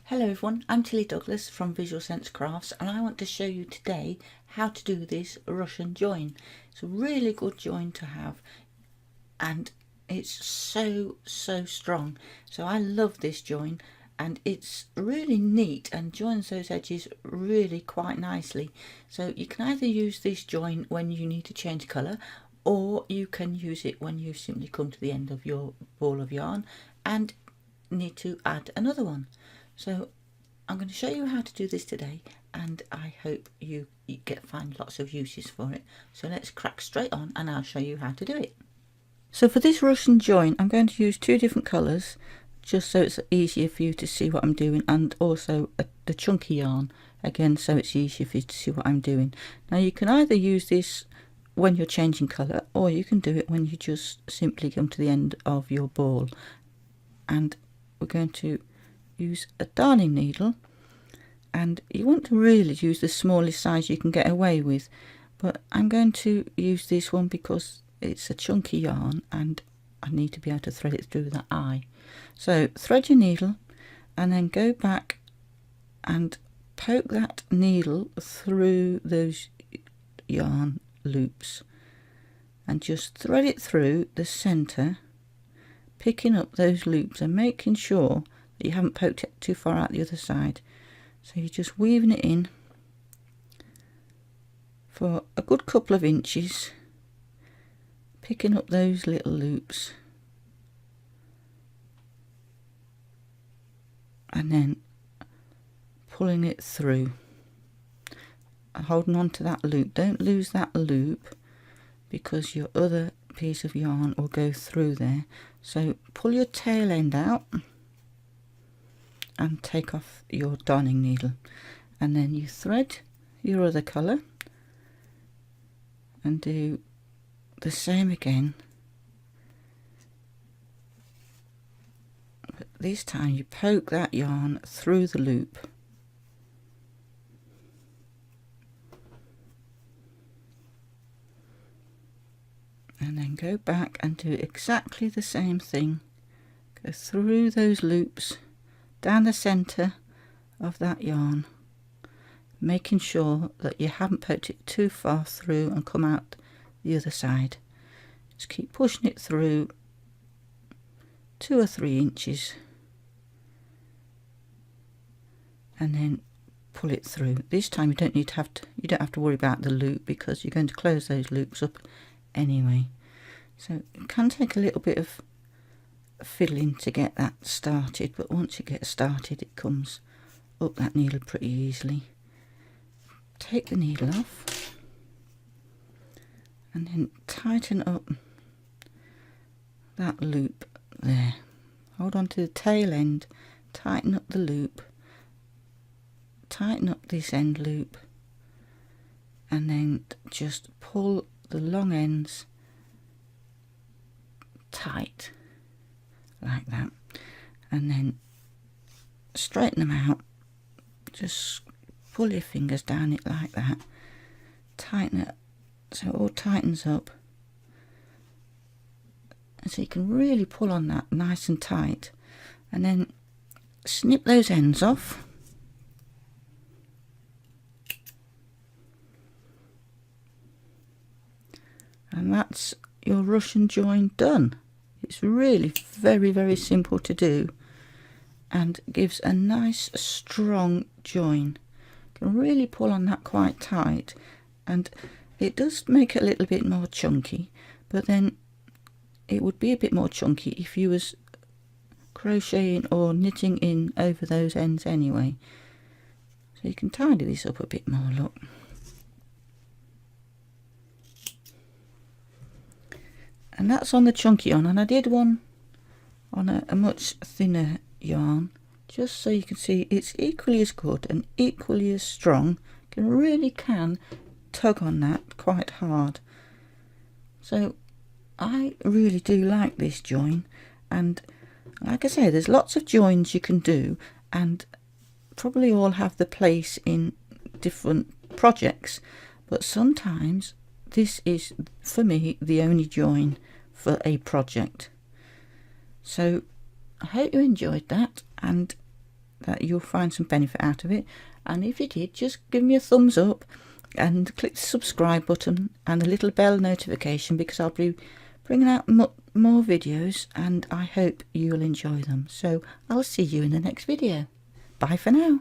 Hello everyone, I'm Tilly Douglas from Visual Sense Crafts, and I want to show you today how to do this Russian join. It's a really good join to have, and it's so strong. So I love this join, and it's really neat and joins those edges really quite nicely. So you can either use this join when you need to change colour, or you can use it when you simply come to the end of your ball of yarn and need to add another one. So I'm going to show you how to do this today, and I hope you find lots of uses for it. So let's crack straight on and I'll show you how to do it. So for this Russian join, I'm going to use two different colours just so it's easier for you to see what I'm doing, and also the chunky yarn again so it's easier for you to see what I'm doing. Now you can either use this when you're changing colour, or you can do it when you just simply come to the end of your ball. And we're going to use a darning needle, and you want to really use the smallest size you can get away with, but I'm going to use this one because it's a chunky yarn and I need to be able to thread it through that eye. So thread your needle and then go back and poke that needle through those yarn loops and just thread it through the centre, picking up those loops and making sure you haven't poked it too far out the other side. So you're just weaving it in for a good couple of inches, picking up those little loops and then pulling it through, holding on to that loop. Don't lose that loop because your other piece of yarn will go through there. So pull your tail end out and take off your darning needle, and then you thread your other colour and do the same again, but this time you poke that yarn through the loop and then go back and do exactly the same thing. Go through those loops down the centre of that yarn, making sure that you haven't poked it too far through and come out the other side. Just keep pushing it through 2 or 3 inches and then pull it through. This time you don't have to worry about the loop because you're going to close those loops up anyway. So it can take a little bit of fiddling to get that started, but once it gets started it comes up that needle pretty easily. Take the needle off and then tighten up that loop there. Hold on to the tail end, tighten up the loop, tighten up this end loop, and then just pull the long ends tight like that, and then straighten them out. Just pull your fingers down it like that, tighten it so it all tightens up, and so you can really pull on that nice and tight, and then snip those ends off and that's your Russian join done. It's really very simple to do and gives a nice strong join. You can really pull on that quite tight, and it does make it a little bit more chunky, but then it would be a bit more chunky if you was crocheting or knitting in over those ends anyway. So you can tidy this up a bit more, look. And that's on the chunky yarn, and I did one on a much thinner yarn just so you can see it's equally as good and equally as strong. You really can tug on that quite hard. So I really do like this join, and like I say, there's lots of joins you can do and probably all have the place in different projects, but sometimes this is for me the only join for a project. So I hope you enjoyed that, and that you'll find some benefit out of it, and if you did, just give me a thumbs up and click the subscribe button and the little bell notification, because I'll be bringing out more videos and I hope you'll enjoy them. So I'll see you in the next video. Bye for now.